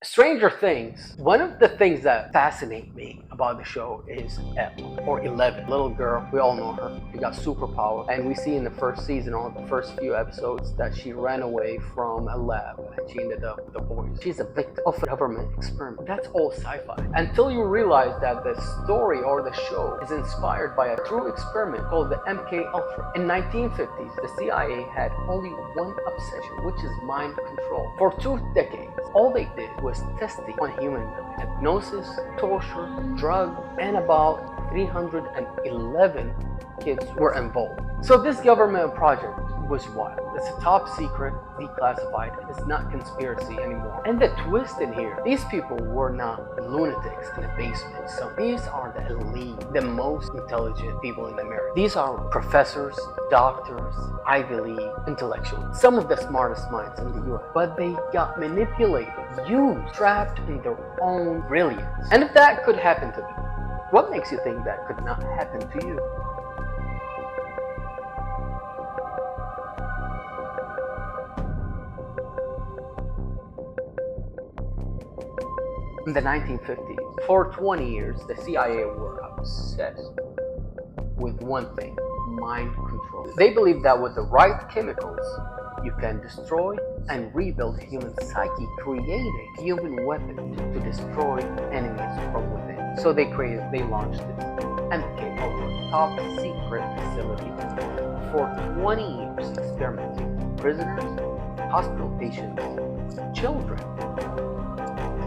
Stranger Things, one of the things that fascinate me about the show is Elle, or 11. Little girl, we all know her. She got superpower. And we see in the first season, or the first few episodes, that she ran away from a lab and she ended up with the boys. She's a victim of a government experiment. That's all sci-fi. Until you realize that the story or the show is inspired by a true experiment called the MKUltra. In 1950s, the CIA had only one obsession, which is mind control. For 2 decades, all they did was testing on human beings. Hypnosis, torture, drug, and about 311 kids were involved. So this government project was wild. It's a top secret, declassified. It's not conspiracy anymore. And the twist in here, these people were not lunatics in a basement. So these are the elite, the most intelligent people in America. These are professors, doctors, Ivy League intellectuals, some of the smartest minds in the US. But they got manipulated, used, trapped in their own brilliance. And if that could happen to them, what makes you think that could not happen to you? In the 1950s, for 20 years, the CIA were obsessed with one thing: mind control. They believed that with the right chemicals, you can destroy and rebuild human psyche, creating a human weapon to destroy enemies from within. So they launched this MKUltra, top secret facility, for 20 years, experimenting with prisoners, hospital patients, children,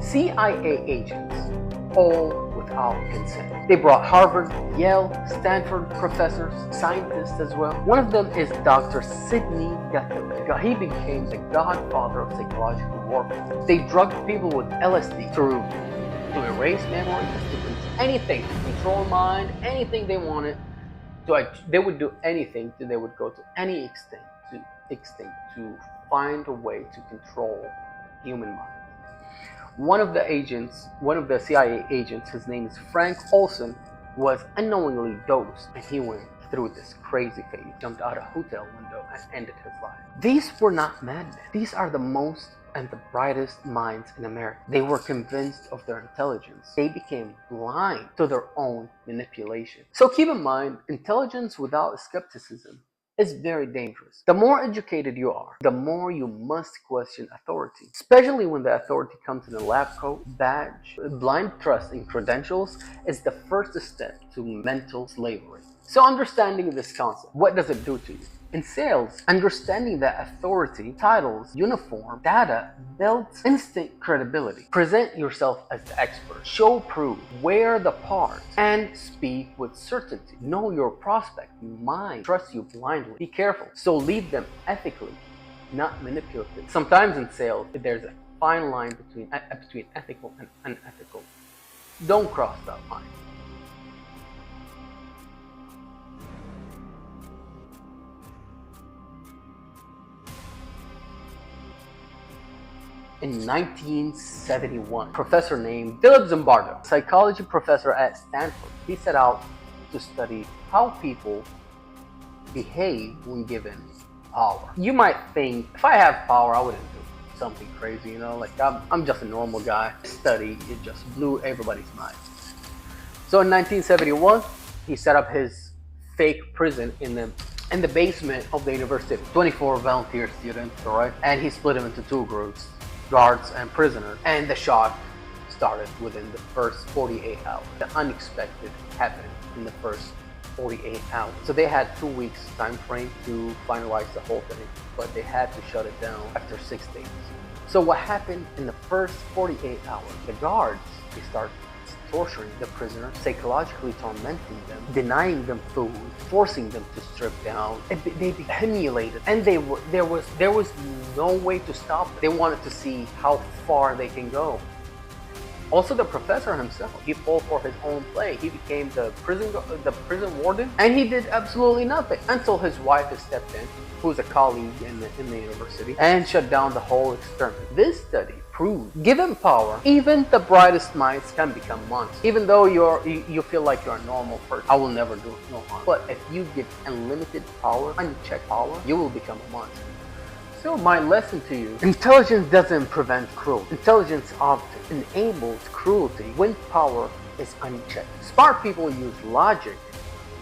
CIA agents, all without consent. They brought Harvard, Yale, Stanford professors, scientists as well. One of them is Dr. Sidney Gladwell. He became the godfather of psychological warfare. They drugged people with LSD to erase memories, anything, to control mind, anything they wanted. They would do anything. They would go to any extent to find a way to control human mind. One of the CIA agents, his name is Frank Olson, was unknowingly dosed, and he went through this crazy phase, jumped out a hotel window and ended his life. These were not madmen. These are the most and the brightest minds in America. They were convinced of their intelligence. They became blind to their own manipulation. So keep in mind, intelligence without skepticism is very dangerous. The more educated you are, the more you must question authority, especially when the authority comes in a lab coat, badge. Blind trust in credentials is the first step to mental slavery. So understanding this concept, what does it do to you? In sales, understanding that authority, titles, uniform, data builds instant credibility. Present yourself as the expert. Show proof. Wear the part. And speak with certainty. Know your prospect. Mind. Trust you blindly. Be careful. So lead them ethically, not manipulative. Sometimes in sales, there's a fine line between ethical and unethical. Don't cross that line. In 1971, a professor named Philip Zimbardo, psychology professor at Stanford, he set out to study how people behave when given power. You might think, if I have power, I wouldn't do something crazy, like I'm just a normal guy. This study, it just blew everybody's mind. So in 1971, he set up his fake prison in the basement of the university. 24 volunteer students, all right? And he split them into two groups: guards and prisoners, and the shock started within the first 48 hours. The unexpected happened in the first 48 hours. So they had 2 weeks time frame to finalize the whole thing, but they had to shut it down after 6 days. So what happened in the first 48 hours? The guards, they started torturing the prisoners, psychologically tormenting them, denying them food, forcing them to strip down. They became humiliated, and there was no way to stop them. They wanted to see how far they can go. Also, the professor himself, he fell for his own play. He became the prison warden, and he did absolutely nothing until his wife stepped in, who's a colleague in the university, and shut down the whole experiment. This study proved, given power, even the brightest minds can become monsters. Even though you feel like you're a normal person, I will never do no harm. But if you give unlimited power, unchecked power, you will become a monster. So my lesson to you, intelligence doesn't prevent cruelty. Intelligence often enables cruelty when power is unchecked. Smart people use logic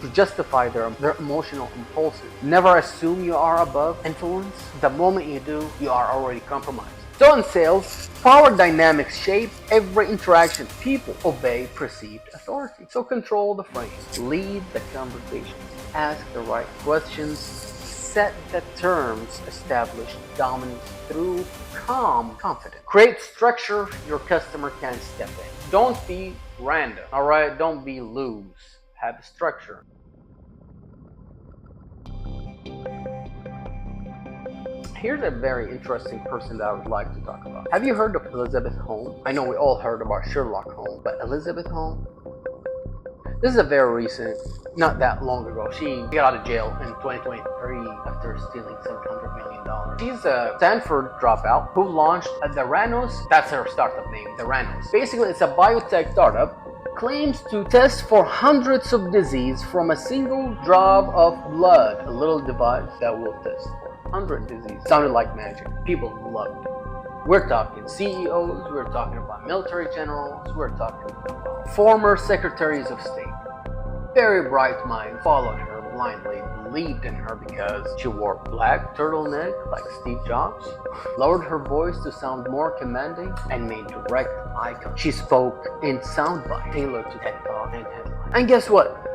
to justify their emotional impulses. Never assume you are above influence. The moment you do, you are already compromised. So in sales, power dynamics shape every interaction. People obey perceived authority. So control the frame, lead the conversation, ask the right questions, set the terms, establish dominance through calm confidence. Create structure your customer can step in. Don't be random, alright? Don't be loose. Have a structure. Here's a very interesting person that I would like to talk about. Have you heard of Elizabeth Holmes? I know we all heard about Sherlock Holmes, but Elizabeth Holmes? This is a very recent, not that long ago. She got out of jail in 2023 after stealing $700 million. She's a Stanford dropout who launched Theranos. That's her startup name, Theranos. Basically, it's a biotech startup. Claims to test for hundreds of diseases from a single drop of blood. A little device that will test for 100 diseases. Sounded like magic. People loved it. We're talking CEOs, we're talking about military generals, we're talking about former secretaries of state. Very bright minds followed her blindly, believed in her because she wore black turtleneck like Steve Jobs, lowered her voice to sound more commanding, and made direct eye contact. She spoke in soundbite tailored to TED Talk and headlines. And guess what?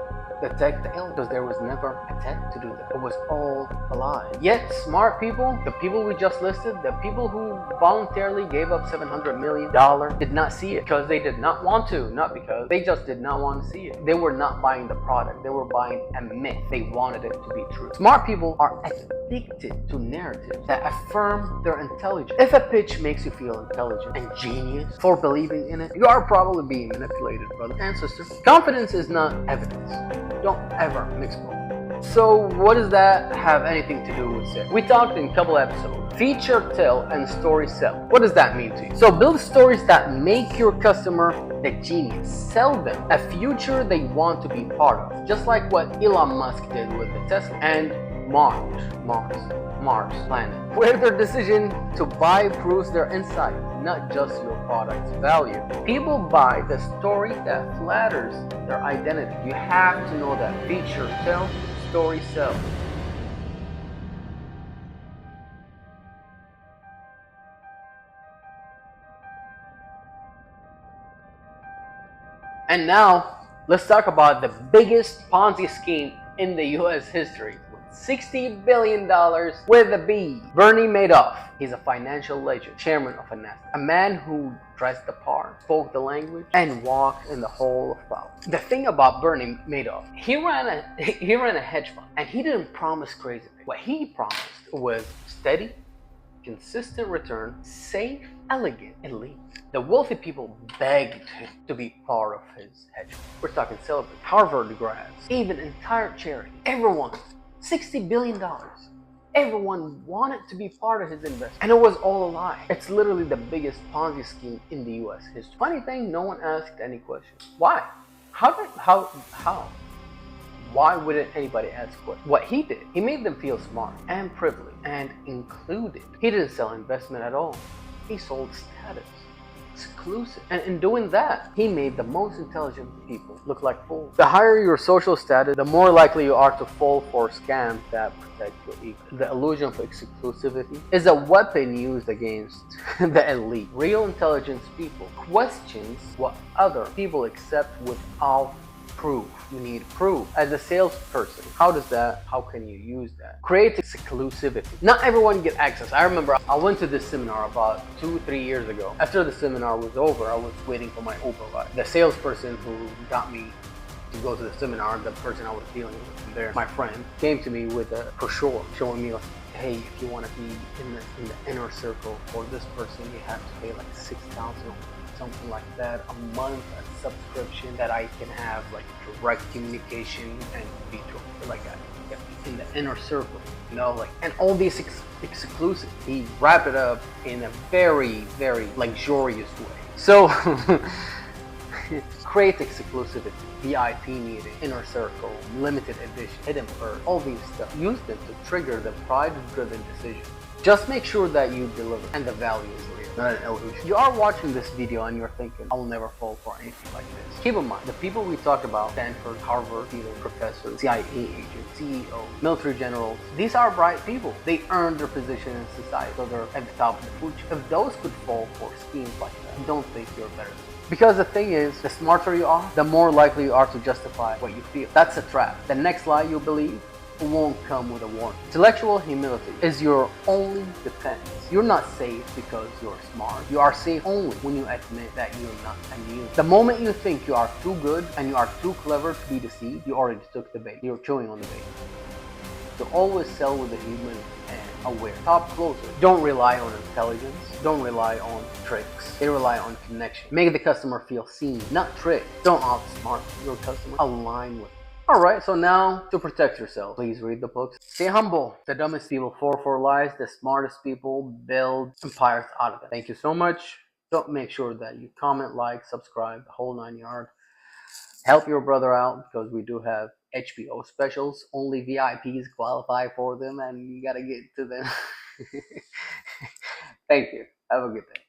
The tech failed because there was never a tech to do that. It was all a lie. Yet smart people, the people we just listed, the people who voluntarily gave up $700 million did not see it because they did not want to, not because they just did not want to see it. They were not buying the product. They were buying a myth. They wanted it to be true. Smart people are addicted to narratives that affirm their intelligence. If a pitch makes you feel intelligent and genius for believing in it, you are probably being manipulated, brother and sister. Confidence is not evidence. Don't ever mix both. So what does that have anything to do with sales? We talked in a couple episodes. Feature tell and story sell. What does that mean to you? So build stories that make your customer the genius. Sell them a future they want to be part of. Just like what Elon Musk did with the Tesla and Mars planet, where their decision to buy proves their insight, not just your product's value. People buy the story that flatters their identity. You have to know that feature tell, story sell. And now, let's talk about the biggest Ponzi scheme in the US history. $60 billion with a B. Bernie Madoff. He's a financial legend, chairman of a NASDAQ. A man who dressed the part, spoke the language, and walked in the hall of power. The thing about Bernie Madoff, he ran a hedge fund, and he didn't promise crazy things. What he promised was steady, consistent return, safe, elegant, elite. The wealthy people begged him to be part of his hedge fund. We're talking celebrities, Harvard grads, even entire charity. Everyone. $60 billion. Everyone wanted to be part of his investment. And it was all a lie. It's literally the biggest Ponzi scheme in the US history. Funny thing, no one asked any questions. Why? How? Why wouldn't anybody ask questions? What he did, he made them feel smart and privileged and included. He didn't sell investment at all. He sold status. Exclusive. And in doing that, he made the most intelligent people look like fools. The higher your social status, the more likely you are to fall for scams that protect your ego. The illusion of exclusivity is a weapon used against the elite. Real intelligence people questions what other people accept without proof. You need proof. As a salesperson, how can you use that? Create exclusivity. Not everyone get access. I remember I went to this seminar about 2-3 years ago. After the seminar was over, I was waiting for my Uber ride. The salesperson who got me to go to the seminar, the person I was dealing with there, my friend, came to me with a brochure showing me like, hey, if you want to be in the inner circle for this person, you have to pay like $6,000. Something like that a month, a subscription that I can have like direct communication and be like in the inner circle, you know, like, and all these exclusive. He wrapped it up in a very, very luxurious way. So create exclusivity, VIP meeting, inner circle, limited edition, hidden perk, all these stuff. Use them to trigger the pride-driven decision. Just make sure that you deliver and the value is real, not an illusion. You are watching this video and you're thinking, I'll never fall for anything like this. Keep in mind, the people we talk about, Stanford, Harvard, professors, CIA agents, CEOs, military generals, these are bright people. They earned their position in society, so they're at the top of the food chain. If those could fall for schemes like that, don't think you're better than them. Because the thing is, the smarter you are, the more likely you are to justify what you feel. That's a trap. The next lie you believe won't come with a warning. Intellectual humility is your only defense. You're not safe because you're smart. You are safe only when you admit that you're not immune. The moment you think you are too good and you are too clever to be deceived, you already took the bait. You're chewing on the bait. So always sell with the human and aware. Top closer. Don't rely on intelligence. Don't rely on tricks. They rely on connection. Make the customer feel seen, not tricked. Don't outsmart your customer. Align with them. Alright, so now to protect yourself, please read the books. Stay humble. The dumbest people fall for lies. The smartest people build empires out of it. Thank you so much. So make sure that you comment, like, subscribe, the whole 9 yards. Help your brother out because we do have HBO specials. Only VIPs qualify for them and you gotta get to them. Thank you. Have a good day.